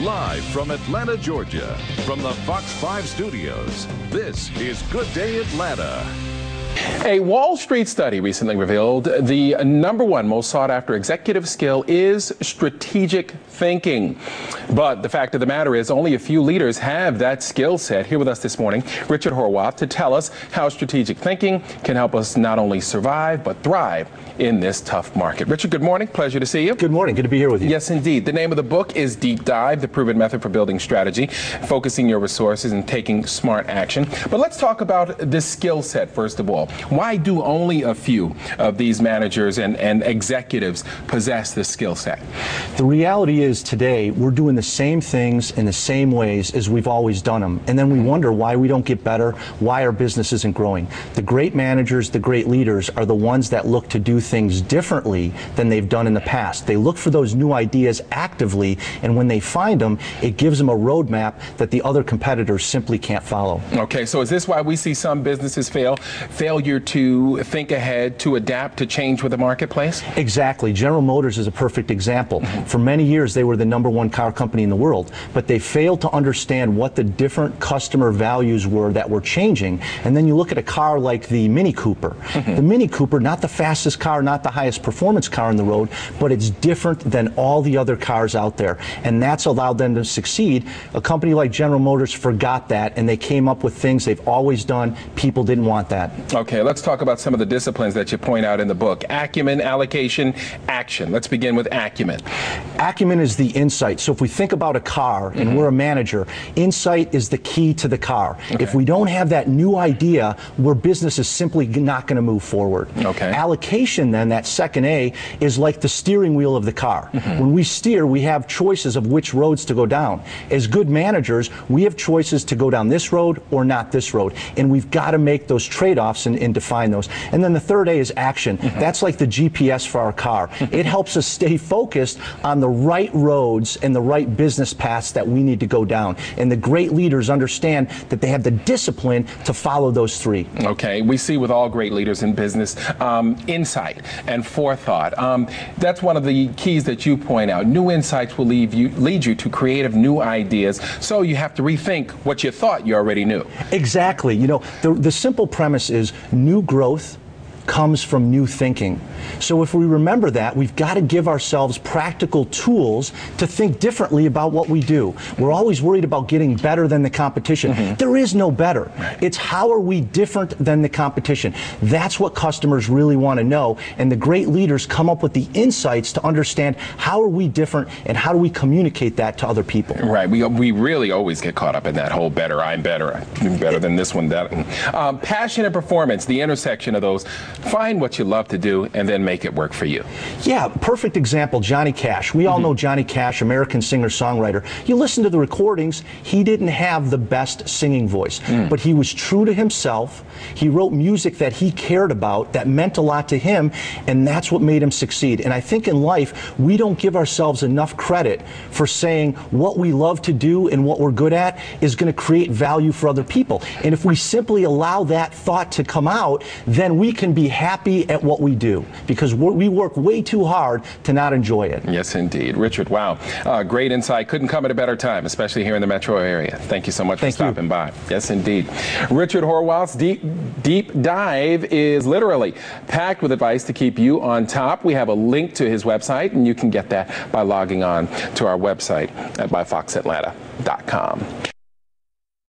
Live from Atlanta, Georgia, from the Fox 5 studios, this is Good Day Atlanta. A Wall Street study recently revealed the #1 most sought after executive skill is strategic thinking. But the fact of the matter is only a few leaders have that skill set. Here with us this morning, Richard Horwath, to tell us how strategic thinking can help us not only survive but thrive in this tough market. Richard, good morning. Pleasure to see you. Good morning. Good to be here with you. Yes, indeed. The name of the book is Deep Dive, the proven method for building strategy, focusing your resources and taking smart action. But let's talk about the skill set first of all. Why do only a few of these managers and executives possess this skill set? The reality is today we're doing the same things in the same ways as we've always done them. And then we wonder why we don't get better, why our business isn't growing. The great managers, the great leaders are the ones that look to do things differently than they've done in the past. They look for those new ideas actively, and when they find them, it gives them a roadmap that the other competitors simply can't follow. Okay, so is this why we see some businesses failure to think ahead, to adapt, to change with the marketplace? Exactly. General Motors is a perfect example. For many years, they were the #1 car company in the world, but they failed to understand what the different customer values were that were changing. And then you look at a car like the Mini Cooper. The Mini Cooper, not the fastest car, not the highest performance car on the road, but it's different than all the other cars out there. And that's allowed them to succeed. A company like General Motors forgot that, and they came up with things they've always done. People didn't want that. Okay, let's talk about some of the disciplines that you point out in the book. Acumen, allocation, action. Let's begin with acumen. Acumen is the insight. So if we think about a car and we're a manager, insight is the key to the car. Okay. If we don't have that new idea, our business is simply not going to move forward. Okay. Allocation, then, that second A, is like the steering wheel of the car. When we steer, we have choices of which roads to go down. As good managers, we have choices to go down this road or not this road. And we've got to make those trade-offs and define those. And then the third A is action. That's like the GPS for our car. It helps us stay focused on the right roads and the right business paths that we need to go down. And the great leaders understand that they have the discipline to follow those three. Okay, we see with all great leaders in business, insight and forethought. That's one of the keys that you point out. New insights will lead you to creative new ideas, so you have to rethink what you thought you already knew. Exactly. You know, the simple premise is new growth comes from new thinking. So if we remember that, we've got to give ourselves practical tools to think differently about what we do. We're always worried about getting better than the competition. There is no better. It's how are we different than the competition. That's what customers really want to know, and the great leaders come up with the insights to understand how are we different and how do we communicate that to other people. Right. We really always get caught up in that whole better, I'm better than this one, that. Passion and performance, the intersection of those. Find what you love to do and then make it work for you. Yeah, perfect example, Johnny Cash. We all know Johnny Cash, American singer-songwriter. You listen to the recordings, he didn't have the best singing voice, but he was true to himself. He wrote music that he cared about, that meant a lot to him, and that's what made him succeed. And I think in life, we don't give ourselves enough credit for saying what we love to do and what we're good at is going to create value for other people. And if we simply allow that thought to come out, then we can be happy at what we do, because we work way too hard to not enjoy it. Yes, indeed. Richard, wow. Great insight. Couldn't come at a better time, especially here in the metro area. Thank you so much for stopping by. Yes, indeed. Richard Horwath's Deep Dive is literally packed with advice to keep you on top. We have a link to his website, and you can get that by logging on to our website at myfoxatlanta.com.